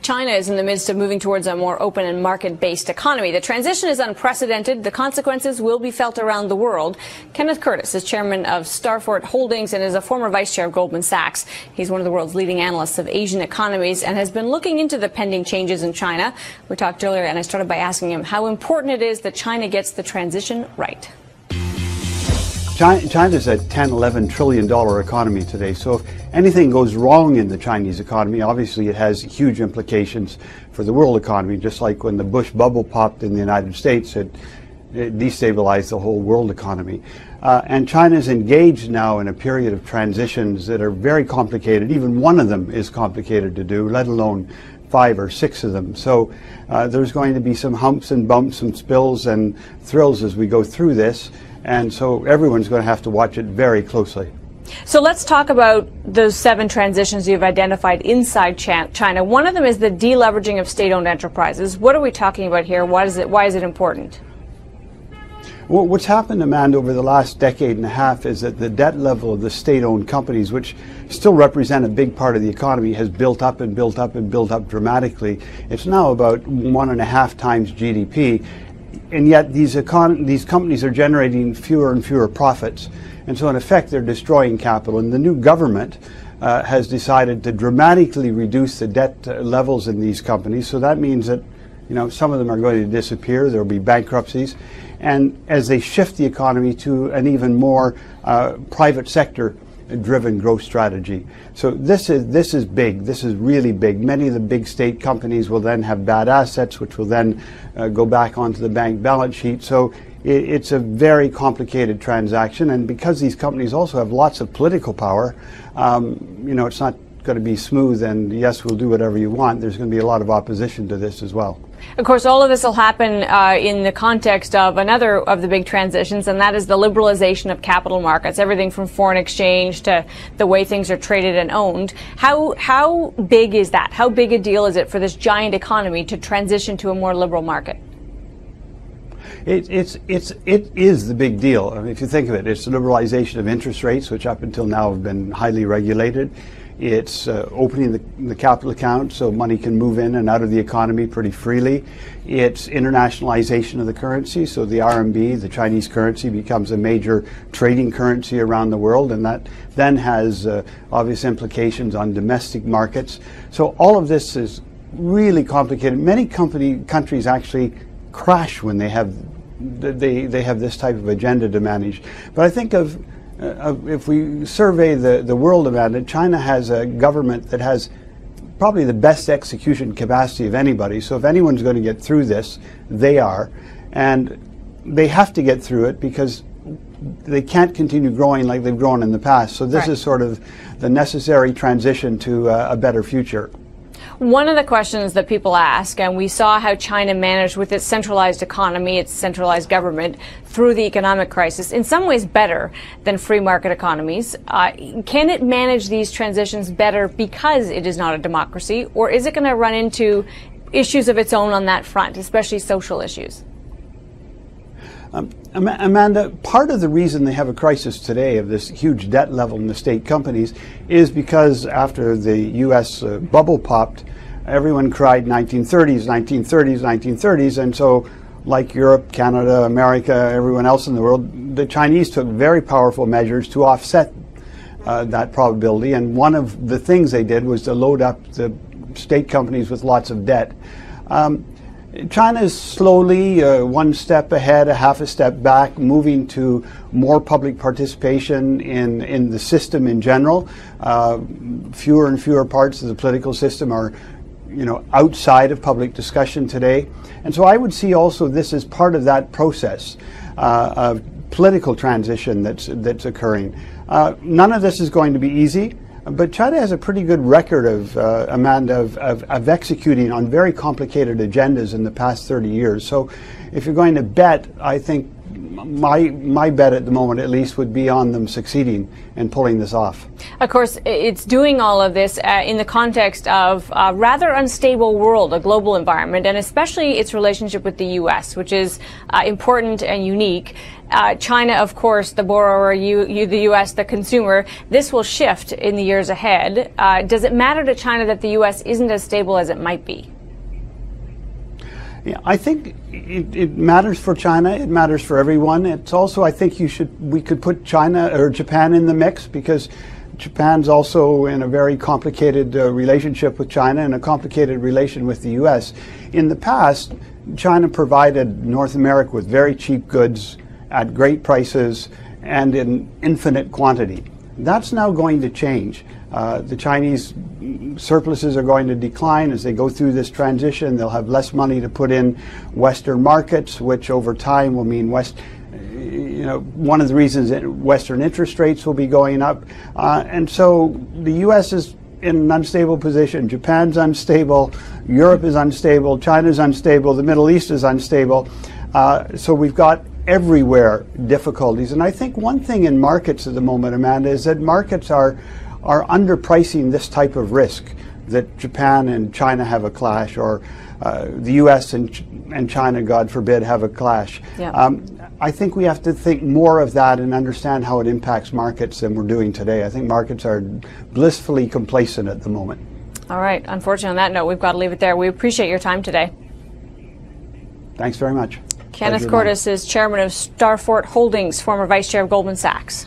China is in the midst of moving towards a more open and market-based economy. The transition is unprecedented. The consequences will be felt around the world. Kenneth Courtis is chairman of Starfort Holdings and is a former vice chair of Goldman Sachs. He's one of the world's leading analysts of Asian economies and has been looking into the pending changes in China. We talked earlier, and I started by asking him how important it is that China gets the transition right. China's a $10–11 trillion economy today, so if anything goes wrong in the Chinese economy, obviously it has huge implications for the world economy, just like when the Bush bubble popped in the United States, it destabilized the whole world economy. And China's engaged now in a period of transitions that are very complicated. Even one of them is complicated to do, let alone 5 or 6 of them. So there's going to be some humps and bumps, some spills and thrills as we go through this. And so everyone's going to have to watch it very closely. So let's talk about those 7 transitions you've identified inside China. One of them is the deleveraging of state-owned enterprises. What are we talking about here? Why is it important? Well, what's happened, Amanda, over the last decade and a half is that the debt level of the state-owned companies, which still represent a big part of the economy, has built up and built up and built up dramatically. It's now about 1.5 times GDP. And yet these companies are generating fewer and fewer profits. And so in effect they're destroying capital. And the new government has decided to dramatically reduce the debt levels in these companies. So that means that some of them are going to disappear. There will be bankruptcies. And as they shift the economy to an even more private sector driven growth strategy. So this is big. This is really big. Many of the big state companies will then have bad assets, which will then go back onto the bank balance sheet. So it's a very complicated transaction. And because these companies also have lots of political power, it's not going to be smooth and yes, we'll do whatever you want. There's going to be a lot of opposition to this as well. Of course, all of this will happen in the context of another of the big transitions, and that is the liberalization of capital markets, everything from foreign exchange to the way things are traded and owned. How big is that? How big a deal is it for this giant economy to transition to a more liberal market? It is the big deal. I mean, if you think of it, it's the liberalization of interest rates, which up until now have been highly regulated. It's opening the capital account so money can move in and out of the economy pretty freely. It's internationalization of the currency, so the RMB, the Chinese currency, becomes a major trading currency around the world, and that then has obvious implications on domestic markets. So all of this is really complicated. Many countries actually crash when they have this type of agenda to manage. But I think if we survey the world about it, China has a government that has probably the best execution capacity of anybody. So if anyone's going to get through this, they are. And they have to get through it because they can't continue growing like they've grown in the past. So this is sort of the necessary transition to a better future. One of the questions that people ask, and we saw how China managed with its centralized economy, its centralized government, through the economic crisis, in some ways better than free market economies. Can it manage these transitions better because it is not a democracy, or is it going to run into issues of its own on that front, especially social issues? Amanda, part of the reason they have a crisis today of this huge debt level in the state companies is because after the U.S. Bubble popped, everyone cried 1930s, 1930s, 1930s, and so like Europe, Canada, America, everyone else in the world, the Chinese took very powerful measures to offset that probability, and one of the things they did was to load up the state companies with lots of debt. China is slowly one step ahead, a half a step back, moving to more public participation in the system in general. Fewer and fewer parts of the political system are, outside of public discussion today. And so I would see also this as part of that process of political transition that's occurring. None of this is going to be easy. But China has a pretty good record of executing on very complicated agendas in the past 30 years. So if you're going to bet, I think my bet at the moment, at least, would be on them succeeding and pulling this off. Of course, it's doing all of this in the context of a rather unstable world, a global environment, and especially its relationship with the U.S., which is important and unique. China, of course, the borrower, the U.S., the consumer. This will shift in the years ahead. Does it matter to China that the U.S. isn't as stable as it might be? Yeah, I think it matters for China. It matters for everyone. It's also, I think we could put China or Japan in the mix, because Japan's also in a very complicated relationship with China and a complicated relation with the U.S. In the past, China provided North America with very cheap goods at great prices and in infinite quantity. That's now going to change. The Chinese surpluses are going to decline as they go through this transition. They'll have less money to put in Western markets, which over time will mean one of the reasons that Western interest rates will be going up. And so the U.S. is in an unstable position. Japan's unstable. Europe is unstable. China's unstable. The Middle East is unstable. So we've got everywhere difficulties. And I think one thing in markets at the moment, Amanda, is that markets are underpricing this type of risk, that Japan and China have a clash, or the U.S. and China, God forbid, have a clash. Yeah. I think we have to think more of that and understand how it impacts markets than we're doing today. I think markets are blissfully complacent at the moment. All right. Unfortunately, on that note, we've got to leave it there. We appreciate your time today. Thanks very much. Kenneth Courtis is chairman of Starfort Holdings, former vice chair of Goldman Sachs.